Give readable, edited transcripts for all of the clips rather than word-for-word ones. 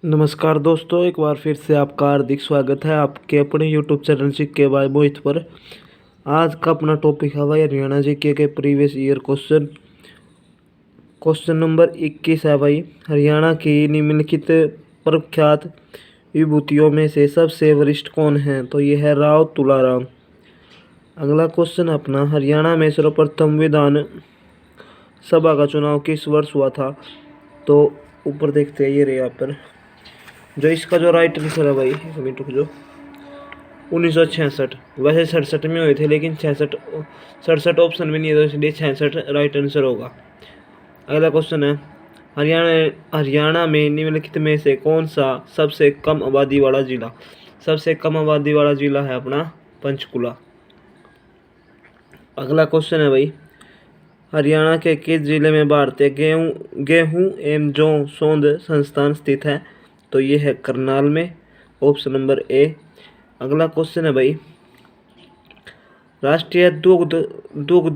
नमस्कार दोस्तों, एक बार फिर से आपका हार्दिक स्वागत है आपके अपने यूट्यूब चैनल सिक्के बाय मोहित पर। आज का अपना टॉपिक है भाई हरियाणा जीके के previous year question. Question number 21 है भाई, हरियाणा की निम्नलिखित प्रख्यात विभूतियों में से सबसे वरिष्ठ कौन है? तो ये है राव तुलाराम। अगला क्वेश्चन अपना, हरियाणा में सर्वप्रथम विधान सभा का चुनाव किस वर्ष हुआ था? तो ऊपर देखते हैं, ये रहे यहाँ पर जो इसका जो राइट आंसर है भाई, एक मिनट रुक जो, 1966। वैसे 67 में हुए थे, लेकिन 67 ऑप्शन में नहीं है, तो इसलिए 66 राइट आंसर होगा। अगला क्वेश्चन है, हरियाणा में निम्नलिखित में से कौन सा सबसे कम आबादी वाला जिला? सबसे कम आबादी वाला जिला है अपना पंचकुला। अगला क्वेश्चन है भाई, हरियाणा के किस जिले में भारतीय गेहूं एवं जौ शोध संस्थान स्थित है? तो ये है करनाल में, ऑप्शन नंबर ए। अगला क्वेश्चन है भाई, राष्ट्रीय दुग्ध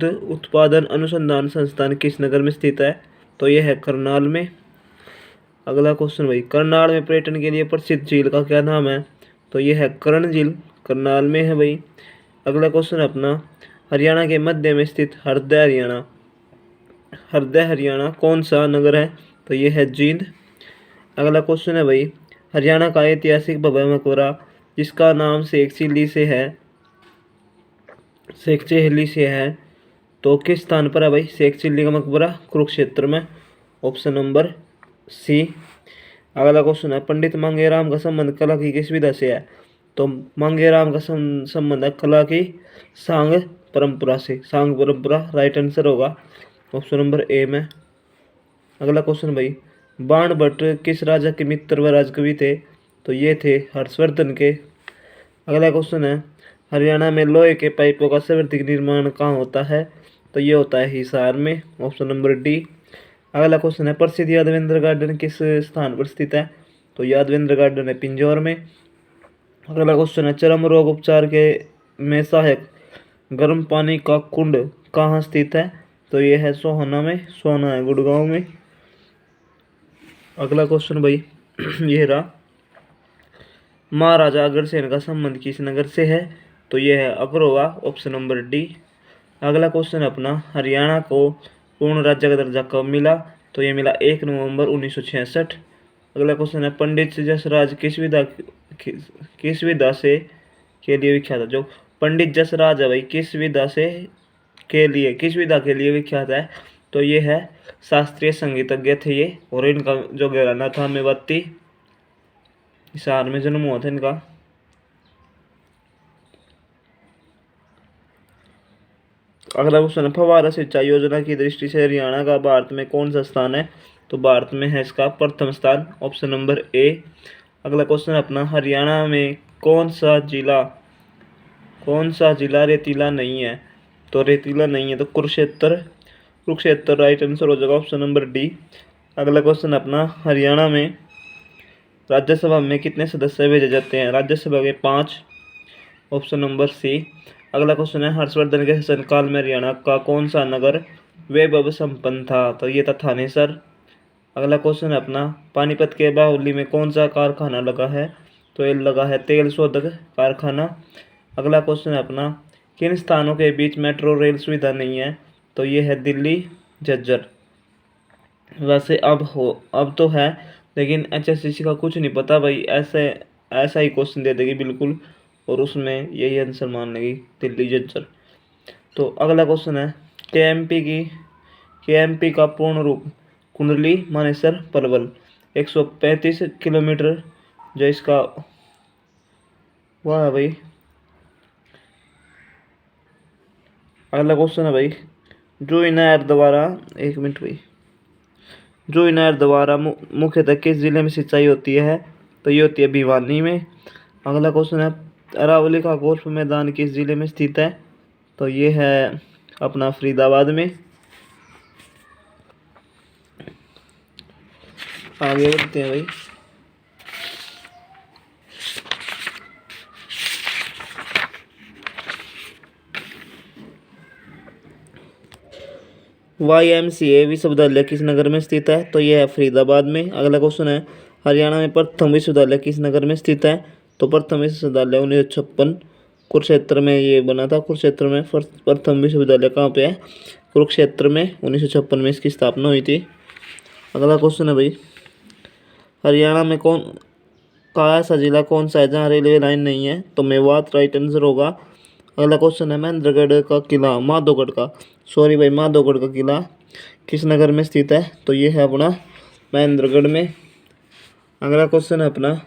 उत्पादन अनुसंधान संस्थान किस नगर में स्थित है? तो यह है करनाल में। अगला क्वेश्चन भाई, करनाल में पर्यटन के लिए प्रसिद्ध झील का क्या नाम है? तो यह है कर्ण झील, करनाल में है भाई। अगला क्वेश्चन अपना, हरियाणा के मध्य में स्थित हृदय हरियाणा कौन सा नगर है? तो यह है जींद। अगला क्वेश्चन है भाई, हरियाणा का ऐतिहासिक भव्य मकबरा जिसका नाम शेख चिल्ली से है, तो किस स्थान पर है भाई शेख चिल्ली का मकबरा? कुरुक्षेत्र में, ऑप्शन नंबर सी। अगला क्वेश्चन है, पंडित मांगेराम का संबंध कला की किस विधा से है? तो मांगेराम का संबंध है कला की सांग परंपरा से, सांग परंपरा राइट आंसर होगा, ऑप्शन नंबर ए में। अगला क्वेश्चन भाई, बाणभट्ट किस राजा के मित्र व राजकवि थे? तो ये थे हर्षवर्धन के। अगला क्वेश्चन है, हरियाणा में लोहे के पाइपों का सर्वाधिक निर्माण कहाँ होता है? तो ये होता है हिसार में, ऑप्शन नंबर डी। अगला क्वेश्चन है, प्रसिद्ध यादवेंद्र गार्डन किस स्थान पर स्थित है? तो यादवेंद्र गार्डन है पिंजौर में। अगला क्वेश्चन है, चर्म रोग उपचार के में सहायक गर्म पानी का कुंड कहाँ स्थित है? तो ये है सोहाना में, सोहाना है गुड़गांव में। अगला क्वेश्चन भाई ये रहा, महाराजा अग्रसेन का संबंध किस नगर से है? तो यह है अग्रोवा, ऑप्शन नंबर डी। अगला क्वेश्चन अपना, हरियाणा को पूर्ण राज्य का दर्जा कब मिला? तो ये मिला 1 नवंबर 1966। अगला क्वेश्चन है, पंडित जसराज किस विधा से के लिए विख्यात है? जो पंडित जसराज है भाई, किस विधा के लिए विख्यात है? तो ये है शास्त्रीय संगीतज्ञ थे ये, और इनका जो घराना था मेवाती, हिसार में जन्म हुआ था इनका। अगला क्वेश्चन है, फव्वारा सिंचाई योजना की दृष्टि से हरियाणा का भारत में कौन सा स्थान है? तो भारत में है इसका प्रथम स्थान, ऑप्शन नंबर ए। अगला क्वेश्चन अपना, हरियाणा में कौन सा जिला रेतीला नहीं है? तो रेतीला नहीं है तो कुरुक्षेत्र राइट आंसर हो जाएगा, ऑप्शन नंबर डी। अगला क्वेश्चन अपना, हरियाणा में राज्यसभा में कितने सदस्य भेजे जाते हैं? राज्यसभा के 5, ऑप्शन नंबर सी। अगला क्वेश्चन है, हर्षवर्धन के शासनकाल में हरियाणा का कौन सा नगर वैभव संपन्न था? तो ये था थानेसर। अगला क्वेश्चन है अपना, पानीपत के बाहुली में कौन सा कारखाना लगा है? तो ये लगा है तेल शोधक कारखाना। अगला क्वेश्चन है अपना, किन स्थानों के बीच मेट्रो रेल सुविधा नहीं है? तो ये है दिल्ली झज्जर। वैसे अब तो है, लेकिन HSCC का कुछ नहीं पता भाई, ऐसा ही क्वेश्चन दे देगी बिल्कुल, और उसमें यही आंसर मान लेगी दिल्ली झज्जर। तो अगला क्वेश्चन है, KMP का पूर्ण रूप कुंडली मानेसर पलवल 135 किलोमीटर जो इसका वह है भाई। अगला क्वेश्चन है भाई, जो नहर द्वारा एक मिनट भाई, जो नहर द्वारा मुख्यतः किस जिले में सिंचाई होती है? तो ये होती है भिवानी में। अगला क्वेश्चन है, अरावली का गोल्फ मैदान किस जिले में स्थित है? तो ये है अपना फरीदाबाद में। आगे बढ़ते हैं भाई, YMCA विश्वविद्यालय किस नगर में स्थित है? तो यह है फरीदाबाद में। अगला क्वेश्चन है, हरियाणा में प्रथम विश्वविद्यालय किस नगर में स्थित है? तो प्रथम विश्वविद्यालय 1956 कुरुक्षेत्र में ये बना था। कुरुक्षेत्र में प्रथम विश्वविद्यालय कहाँ पे है? कुरुक्षेत्र में 1956 में इसकी स्थापना हुई थी। अगला क्वेश्चन है भाई, हरियाणा में कौन का ऐसा जिला कौन सा है जहाँ रेलवे लाइन नहीं है? तो मेवात राइट आंसर होगा। अगला क्वेश्चन है, महेंद्रगढ़ का किला माधोगढ़ का सॉरी भाई माधोगढ़ का किला किस नगर में स्थित है? तो ये है अपना महेंद्रगढ़ में। अगला क्वेश्चन है अपना,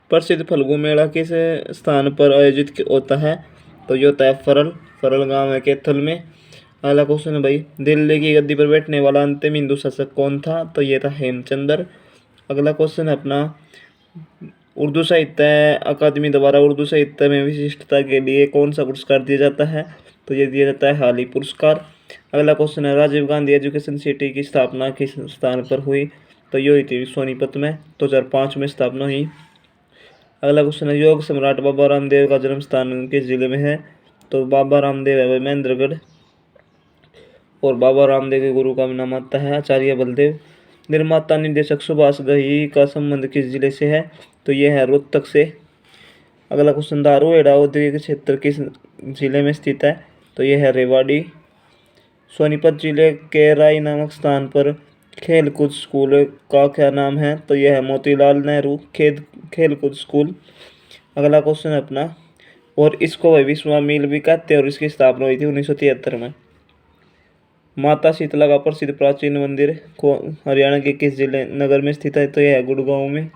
प्रसिद्ध फल्गु मेला किस स्थान पर आयोजित होता है? तो ये होता है फरल गांव है कैथल में। अगला क्वेश्चन है भाई, दिल्ली की गद्दी पर बैठने वाला अंतिम हिंदू शासक कौन था? तो ये था हेमचंद्र। अगला क्वेश्चन है अपना, उर्दू साहित्य अकादमी द्वारा उर्दू साहित्य में विशिष्टता के लिए कौन सा पुरस्कार दिया जाता है? तो ये दिया जाता है हाली पुरस्कार। अगला क्वेश्चन है, राजीव गांधी एजुकेशन सिटी की स्थापना किस स्थान पर हुई? तो ये हुई थी सोनीपत में, 2005 में स्थापना हुई। अगला क्वेश्चन है, योग सम्राट बाबा रामदेव का जन्म स्थान किस जिले में है? तो बाबा रामदेव है महेंद्रगढ़। और बाबा रामदेव के गुरु का नाम आता है आचार्य बलदेव। निर्माता निर्देशक सुभाष घई का संबंध किस जिले से है? तो यह है रोहतक से। अगला क्वेश्चन, धारूहेड़ा औद्योगिक क्षेत्र किस जिले में स्थित है? तो यह है रेवाड़ी। सोनीपत जिले के राई नामक स्थान पर खेलकूद स्कूल का क्या नाम है? तो यह है मोतीलाल नेहरू खेलकूद स्कूल। अगला क्वेश्चन है अपना, और इसको वह विश्वामिल भी कहते हैं और इसकी स्थापना हुई थी 1973 में। माता शीतला का प्रसिद्ध प्राचीन मंदिर को हरियाणा के किस जिले नगर में स्थित है? तो यह है गुड़गांव में।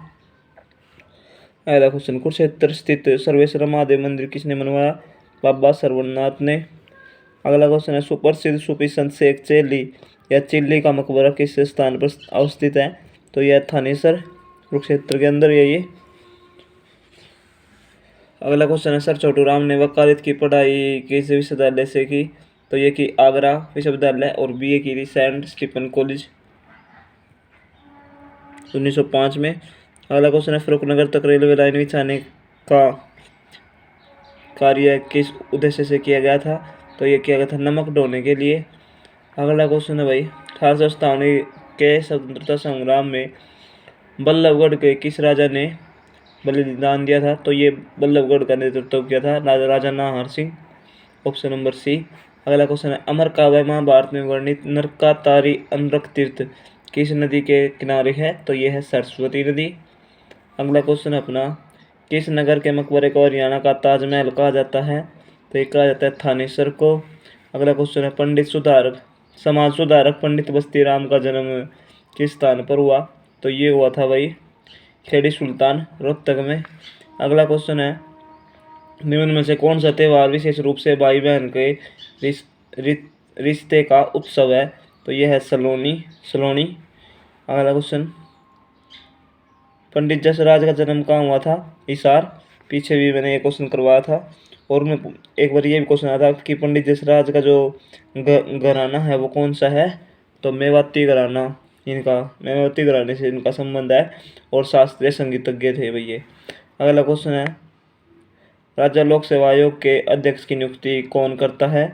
अगला क्वेश्चन, कुरुक्षेत्र स्थित सर्वेश्वर महादेव मंदिर किसने बनवाया? बाबा सरवणनाथ ने। अगला क्वेश्चन है, सुप्रसिद्ध सूफी संत शेख चिल्ली या चिल्ली का मकबरा किस स्थान पर अवस्थित है? तो यह थानेसर कुरुक्षेत्र के अंदर ये। अगला क्वेश्चन है, सर छोटू राम ने वकालत की पढ़ाई किस विश्वविद्यालय से की? तो ये की आगरा विश्वविद्यालय और बीए की सेंट स्टीफन कॉलेज 1905 में। अगला क्वेश्चन है, फरुखनगर तक रेलवे लाइन बिछाने का कार्य किस उद्देश्य से किया गया था? तो ये किया गया था नमक ढोने के लिए। अगला क्वेश्चन है भाई, 1857 के स्वतंत्रता संग्राम में बल्लभगढ़ के किस राजा ने बलिदान दिया था? तो ये बल्लभगढ़ का नेतृत्व किया था Raja Nahar Singh. Option number C. अगला क्वेश्चन है, अमर काव्य महाभारत में वर्णित नरकातारी अनरक तीर्थ किस नदी के किनारे है? तो यह है सरस्वती नदी। अगला क्वेश्चन है अपना, किस नगर के मकबरे को हरियाणा का ताजमहल कहा जाता है? तो ये कहा जाता है थानेसर को। अगला क्वेश्चन है, पंडित सुधारक समाज सुधारक पंडित बस्ती राम का जन्म किस स्थान पर हुआ? तो ये हुआ था भाई खेड़ी सुल्तान रोहतक में। अगला क्वेश्चन है, निम्न में से कौन सा त्यौहार विशेष रूप से भाई बहन के रिश्ते का उत्सव है? तो यह है सलोनी। अगला क्वेश्चन, पंडित जसराज का जन्म कहाँ हुआ था? हिसार। पीछे भी मैंने ये क्वेश्चन करवाया था। और मैं एक बार ये भी क्वेश्चन आया था कि पंडित जसराज का जो घराना है वो कौन सा है? तो मेवाती घराने से इनका संबंध है और शास्त्रीय संगीतज्ञ थे भैया। अगला क्वेश्चन है, राज्य लोक सेवा आयोग के अध्यक्ष की नियुक्ति कौन करता है?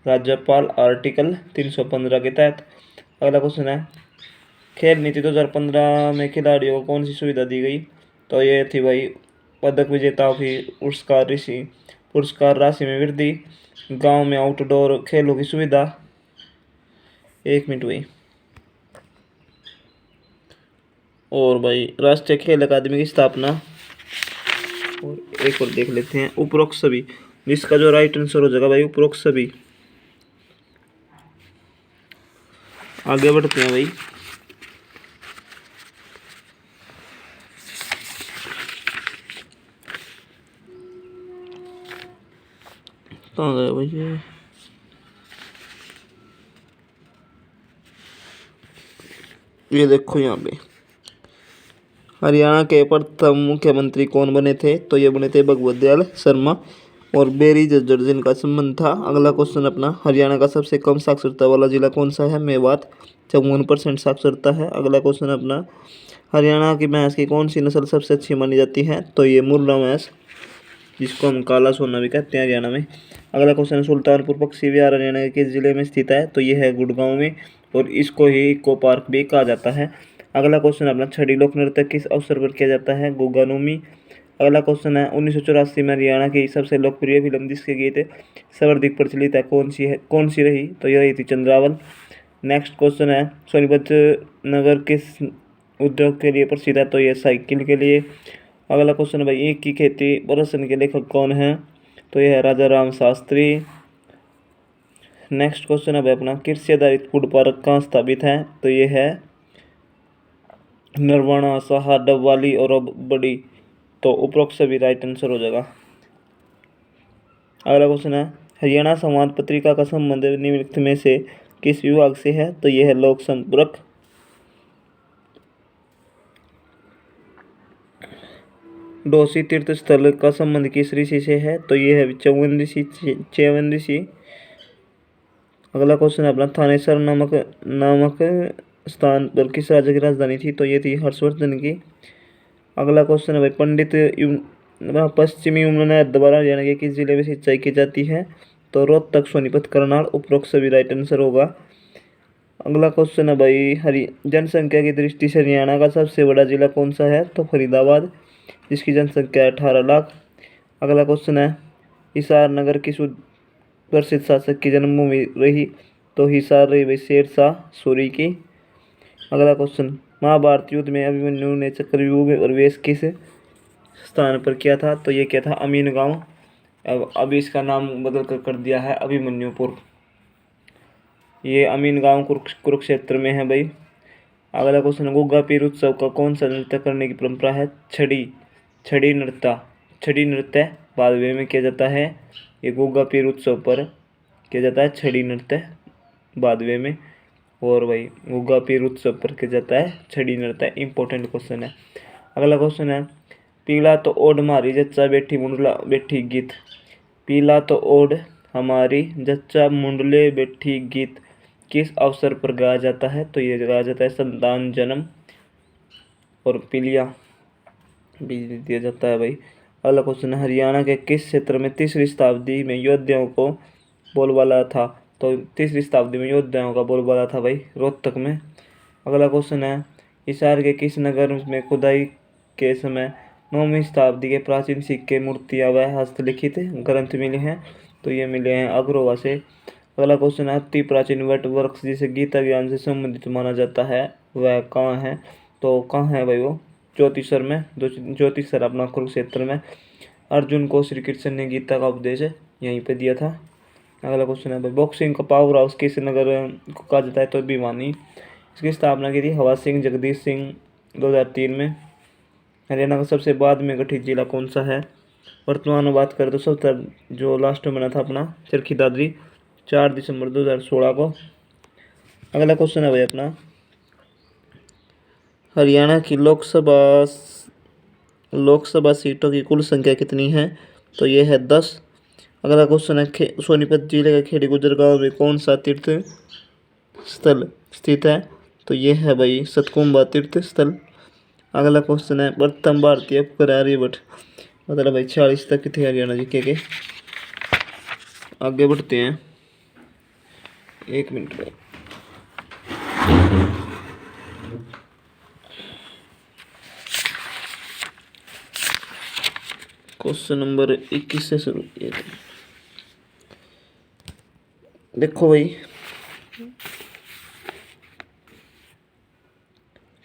राज्यपाल आर्टिकल 315 के तहत। अगला क्वेश्चन है, खेल नीति 2015 में खिलाड़ियों को कौन सी सुविधा दी गई? तो ये थी भाई पदक विजेताओं की पुरस्कार राशि में वृद्धि, गांव में आउटडोर खेलों की सुविधा। 1 मिनट भाई। और भाई राष्ट्रीय खेल अकादमी की स्थापना, और एक और देख लेते हैं, उपरोक्त सभी, जिसका जो राइट आंसर हो जाएगा भाई उपरोक्त सभी। आगे बढ़ते हैं भाई। कहाँ गया भाई ये देखो यहाँ पे, हरियाणा के प्रथम मुख्यमंत्री कौन बने थे? तो ये बने थे भगवत दयाल शर्मा और बेरी जज्जर जिनका संबंध था। अगला क्वेश्चन अपना, हरियाणा का सबसे कम साक्षरता वाला जिला कौन सा है? मेवात, 54% साक्षरता है। अगला क्वेश्चन अपना, हरियाणा की भैंस की कौन सी नस्ल सबसे अच्छी मानी जाती है? तो ये मुर्रा भैंस, जिसको हम काला सोना भी कहते हैं हरियाणा में। अगला क्वेश्चन, सुल्तानपुर पक्षी विहार हरियाणा के किस जिले में स्थित है? तो ये है गुड़गांव में और इसको ही इको पार्क भी कहा जाता है। अगला क्वेश्चन अपना छड़ी लोक नृत्य किस अवसर पर किया जाता है? गुग्गा नवमी। अगला क्वेश्चन है 1984 में हरियाणा की सबसे लोकप्रिय फिल्म जिसके गीत सर्वाधिक प्रचलित है कौन सी रही? तो यह रही थी चंद्रावल। नेक्स्ट क्वेश्चन है सोनीपत नगर किस उद्योग के लिए प्रसिद्ध है? तो यह साइकिल के लिए। अगला क्वेश्चन है भाई ईख की खेती प्रदर्शन के लेखक कौन है? तो यह है राजा राम शास्त्री। नेक्स्ट क्वेश्चन है भाई अपना कृषि आधारित फूड पार्क कहाँ स्थापित है? तो ये है नरवाना, साहा, डबवाली और अब बड़ी। तो उपरोक्त सभी राइट आंसर हो जाएगा। अगला क्वेश्चन है हरियाणा संवाद पत्रिका का संबंध निम्नलिखित में से किस विभाग से है? तो यह है लोक संपर्क। डोसी तीर्थ स्थल का संबंध किस ऋषि से है? तो यह है च्यवन ऋषि। अगला क्वेश्चन है अपना थानेसर नामक स्थान पर किस राज्य की राजधानी थी? तो ये थी हर्षवर्धन की। अगला क्वेश्चन है भाई पश्चिमी यमुना नहर द्वारा हरियाणा के किस जिले में सिंचाई की जाती है? तो रोहतक, सोनीपत, करनाल। उपरोक्त सभी राइट आंसर होगा। अगला क्वेश्चन है भाई जनसंख्या की दृष्टि से हरियाणा का सबसे बड़ा जिला कौन सा है? तो फरीदाबाद, जिसकी जनसंख्या है 18 लाख। अगला क्वेश्चन है हिसार नगर किस प्रसिद्ध शासक की जन्मभूमि रही? तो हिसार रही भाई शेरशाह सूरी की। अगला क्वेश्चन महाभारत युद्ध में अभिमन्यु ने चक्रव्यूह में प्रवेश किस स्थान पर किया था? तो ये क्या था अमीन गांव। अब अभी इसका नाम बदल कर दिया है अभिमन्युपुर। ये अमीन गांव कुरुक्षेत्र में है भाई। अगला क्वेश्चन गुग्गा पीर उत्सव का कौन सा नृत्य करने की परंपरा है? छड़ी नृत्य बादवे में किया जाता है। ये गुग्गा पीर उत्सव पर किया जाता है छड़ी नृत्य बादवे में। और भाई गुग्गा पीर उत्सव पर किया जाता है छड़ी नृत्य। इंपॉर्टेंट क्वेश्चन है। अगला क्वेश्चन है पीला तो ओढ़ हमारी जच्चा बैठी मुंडला बैठी गीत। पीला तो ओढ़ हमारी जच्चा मुंडले बैठी गीत किस अवसर पर गाया जाता है? तो ये गाया जाता है संतान जन्म और पीलिया भी दिया जाता है भाई। अगला क्वेश्चन है हरियाणा के किस क्षेत्र में तीसरी शताब्दी में योद्धाओं को बोलबाला था? तो तीसरी शताब्दी में योद्धाओं का बोलबाला था भाई रोहतक में। अगला क्वेश्चन है हिसार के किस नगर में खुदाई के समय 9वीं शताब्दी के प्राचीन सिक्के, मूर्तियाँ व हस्तलिखित ग्रंथ मिले हैं? तो ये मिले हैं अग्रोवा से। अगला क्वेश्चन है अति प्राचीन वट वृक्ष जिसे गीता ज्ञान से संबंधित माना जाता है वह कहाँ है? तो कहाँ है भाई वो ज्योतिषर में। ज्योतिषर अपना कुरुक्षेत्र में। अर्जुन को श्री कृष्ण ने गीता का उपदेश यहीं पे दिया था। अगला क्वेश्चन है भाई बॉक्सिंग का पावर हाउस किस नगर को कहा जाता है? तो भिवानी। इसकी स्थापना की थी हवा सिंह जगदीश सिंह 2003 में। हरियाणा का सबसे बाद में गठित जिला कौन सा है? वर्तमान में बात करें तो सबसे जो लास्ट में बना था अपना चरखी दादरी 4 दिसंबर 2016 को। अगला क्वेश्चन है भाई अपना हरियाणा की लोकसभा सीटों की कुल संख्या कितनी है? तो ये है 10। अगला क्वेश्चन है सोनीपत जिले के खेड़ी गुजर गांव में कौन सा तीर्थ स्थल स्थित है? तो ये है भाई सतकुंबा तीर्थ स्थल। अगला क्वेश्चन है प्रथम भारतीय उपग्रह आर्यभट्ट मतलब भाई 46 तक थे हरियाणा जी के। आगे बढ़ते हैं 1 मिनट में। क्वेश्चन नंबर 21 से शुरू किए। देखो भाई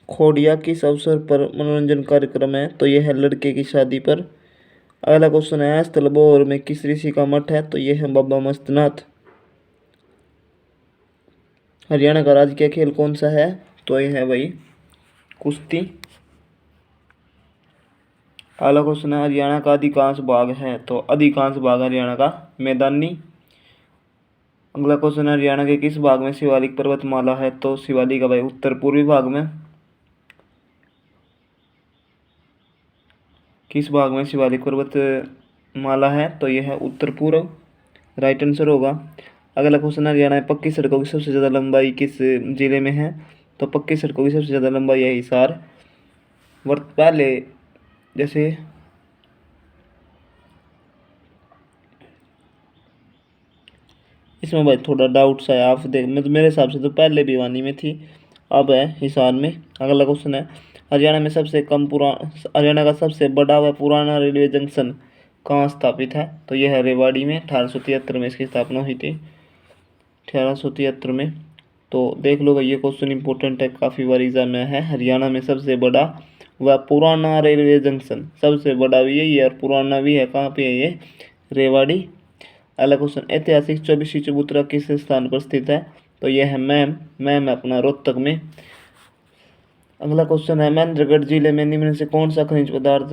खोड़िया किस अवसर पर मनोरंजन कार्यक्रम है? तो यह है लड़के की शादी पर। अगला क्वेश्चन है स्थलबोर में किस ऋषि का मठ है? तो यह है बाबा मस्तनाथ। हरियाणा का राजकीय खेल कौन सा है? तो यह है भाई कुश्ती। अगला क्वेश्चन है हरियाणा का अधिकांश भाग है? तो अधिकांश भाग हरियाणा का मैदानी। अगला क्वेश्चन है हरियाणा के किस भाग में शिवालिक पर्वतमाला है? तो शिवालिक का भाई उत्तर पूर्वी भाग में। किस भाग में शिवालिक पर्वतमाला है? तो यह है उत्तर पूर्व। राइट आंसर होगा। अगला क्वेश्चन हरियाणा में पक्की सड़कों की सबसे ज़्यादा लंबाई किस जिले में है? तो पक्की सड़कों की सबसे ज़्यादा लंबाई है हिसार। पहले जैसे इसमें भाई थोड़ा डाउट सा है आप देख मेरे हिसाब से तो पहले भिवानी में थी अब है हिसार में। अगला क्वेश्चन है हरियाणा का सबसे बड़ा व पुराना रेलवे जंक्शन कहाँ स्थापित है? तो यह है रेवाड़ी में। 1873 में इसकी स्थापना हुई थी, 1873 में। तो देख लो भाई, ये क्वेश्चन इंपॉर्टेंट है, काफ़ी बार एग्जाम में है। हरियाणा में सबसे बड़ा व पुराना रेलवे जंक्शन, सबसे बड़ा भी यही है और पुराना भी है। कहाँ पे है ये? रेवाड़ी। अगला क्वेश्चन, ऐतिहासिक चौबीसी चबूतरा किस स्थान पर स्थित है? तो यह है मैम अपना रोहतक में। अगला क्वेश्चन है महेंद्रगढ़ जिले में निम्न से कौन सा खनिज पदार्थ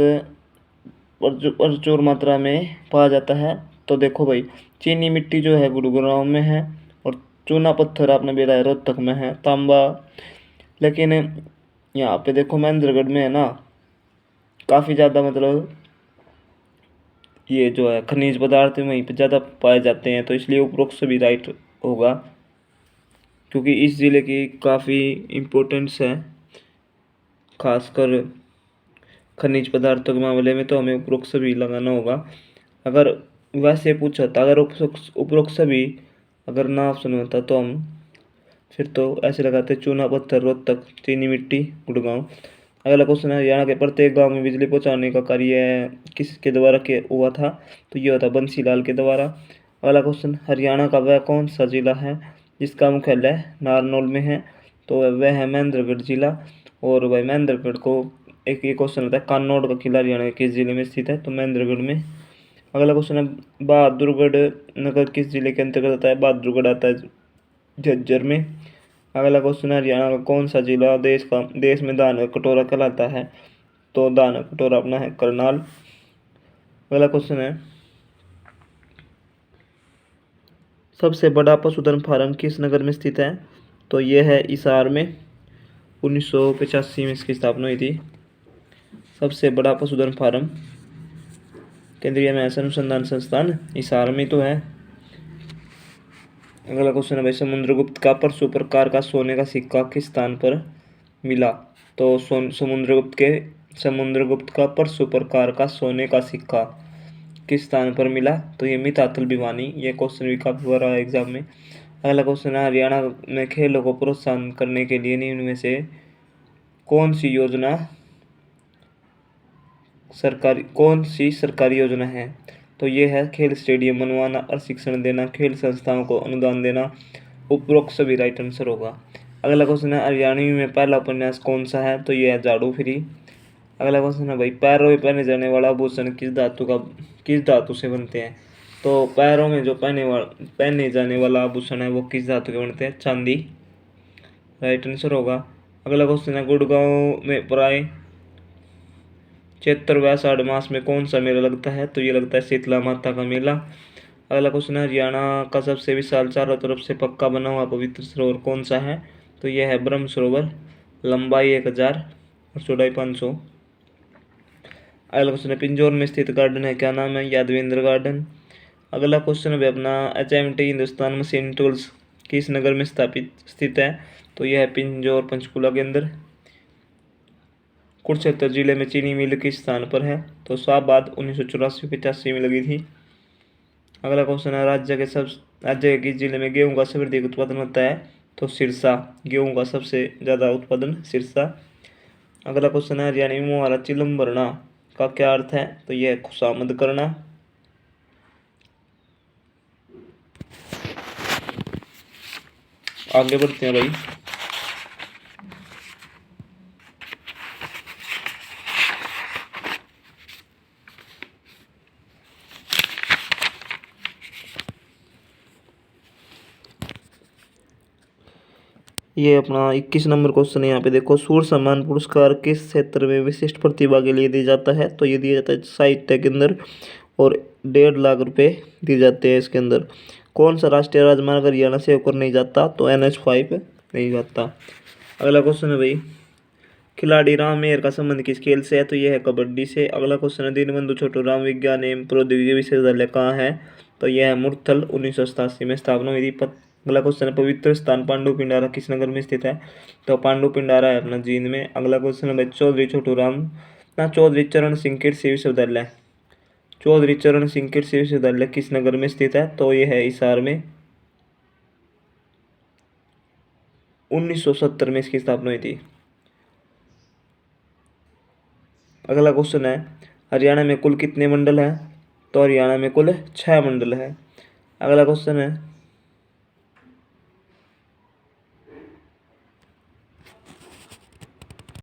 प्रचुर मात्रा में पाया जाता है? तो देखो भाई, चीनी मिट्टी जो है गुड़गांव में है, और चूना पत्थर आपने बेरा है रोहतक में है, तांबा। लेकिन यहाँ पे देखो महेंद्रगढ़ में है ना, काफ़ी ज़्यादा मतलब ये जो है खनिज पदार्थ वहीं पे ज़्यादा पाए जाते हैं, तो इसलिए उपरोक्त सभी राइट होगा, क्योंकि इस ज़िले की काफ़ी इम्पोर्टेंस है, खासकर खनिज पदार्थों के मामले में। तो हमें उपरोक्त सभी लगाना होगा। अगर वैसे पूछा था, अगर उपरोक्त सभी अगर ना ऑप्शन होता तो हम फिर तो ऐसे लगाते चूना पत्थर रोहतक, चीनी मिट्टी गुड़गांव। अगला क्वेश्चन है हरियाणा के प्रत्येक गांव में बिजली पहुंचाने का कार्य किसके द्वारा हुआ था? तो ये होता बंसीलाल के द्वारा। अगला क्वेश्चन, हरियाणा का वह कौन सा जिला है जिसका मुख्यालय नारनौल में है? तो वह है महेंद्रगढ़ जिला। और वह महेंद्रगढ़ को एक ये क्वेश्चन होता है, कान्नौड़ का किला हरियाणा के किस जिले में स्थित है? तो महेंद्रगढ़ में। अगला क्वेश्चन है बहादुरगढ़ नगर किस जिले के अंतर्गत आता है? बहादुरगढ़ आता है झज्जर में। अगला क्वेश्चन है हरियाणा का कौन सा जिला देश में दान का कटोरा कहलाता है? तो दान का कटोरा अपना है करनाल। अगला क्वेश्चन है सबसे बड़ा पशुधन फार्म किस नगर में स्थित है? तो यह है हिसार में। 1985 में इसकी स्थापना हुई थी। सबसे बड़ा पशुधन फार्म केंद्रीय महत्व अनुसंधान संस्थान हिसार में तो है। अगला क्वेश्चन है भाई, समुद्रगुप्त का परशु प्रकार का सोने का सिक्का किस स्थान पर मिला? तो समुद्रगुप्त का परशु प्रकार का सोने का सिक्का किस स्थान पर मिला? तो ये मिताथल भिवानी। ये क्वेश्चन भी काफी बार आया एग्जाम में। अगला क्वेश्चन है हरियाणा में खेलों को प्रोत्साहन करने के लिए निम्न में से कौन सी सरकारी योजना है? तो ये है खेल स्टेडियम बनवाना, प्रशिक्षण देना, खेल संस्थाओं को अनुदान देना। उपरोक्त सभी राइट आंसर होगा। अगला क्वेश्चन है हरियाणवी में पहला उपन्यास कौन सा है? तो ये है झाड़ू फ्री। अगला क्वेश्चन है भाई, पैरों में पहने जाने वाला आभूषण किस धातु से बनते हैं? तो पैरों में जो पहने जाने वाला आभूषण है वो किस धातु के बनते हैं? चांदी। राइट आंसर होगा। अगला क्वेश्चन है गुड़गांव में प्राय चैत्र व आषाढ़ मास में कौन सा मेला लगता है? तो ये लगता है शीतला माता का मेला। अगला क्वेश्चन है हरियाणा का सबसे विशाल चारों तरफ से पक्का बना हुआ पवित्र सरोवर कौन सा है? तो यह है ब्रह्म सरोवर। लंबाई 1000 और चौड़ाई 500। अगला क्वेश्चन है पिंजौर में स्थित गार्डन है, क्या नाम है? यादवेंद्र गार्डन। अगला क्वेश्चन है अपना HMT हिंदुस्तान मशीन टूल्स किस नगर में स्थित है? तो यह है पिंजौर पंचकुला के अंदर। कुरुक्षेत्र जिले में चीनी मिल किस स्थान पर है? तो शाहबाद 1984-85 में लगी थी। अगला क्वेश्चन है राज्य के किस जिले में गेहूं का सबसे अधिक उत्पादन होता है? तो सिरसा। गेहूं का सबसे ज़्यादा उत्पादन सिरसा। अगला क्वेश्चन है हरियाणवी मुहावरा चिलम भरना का क्या अर्थ है? तो यह है खुशामद करना। आगे बढ़ते हैं भाई। ये अपना 21 नंबर क्वेश्चन है। यहाँ पे देखो, सूर्य सम्मान पुरस्कार किस क्षेत्र में विशिष्ट प्रतिभा के लिए दिया जाता है? तो ये दिया जाता है साहित्य के अंदर, और 1.5 लाख रुपए दिए जाते हैं इसके अंदर। कौन सा राष्ट्रीय राजमार्ग हरियाणा से होकर नहीं जाता? तो NH5 नहीं जाता। अगला क्वेश्चन है भाई, खिलाड़ी राम मेहर का संबंध किस खेल से है? तो यह है कबड्डी से। अगला क्वेश्चन है दीनबंधु छोटूराम विज्ञान एवं प्रौद्योगिकी विश्वविद्यालय कहाँ है? तो यह है मुरथल। 1987 में स्थापना हुई थी। अगला क्वेश्चन है पवित्र स्थान पांडु पिंडारा किस नगर में स्थित है? तो पांडु पिंडारा है अपना जींद में। अगला क्वेश्चन है भाई चौधरी चरण सिंह कृषि विश्वविद्यालय किस नगर में स्थित है? तो यह है हिसार में। 1970 में इसकी स्थापना हुई थी। अगला क्वेश्चन है, हरियाणा में कुल कितने मंडल हैं? तो हरियाणा में कुल 6 मंडल है। अगला क्वेश्चन है,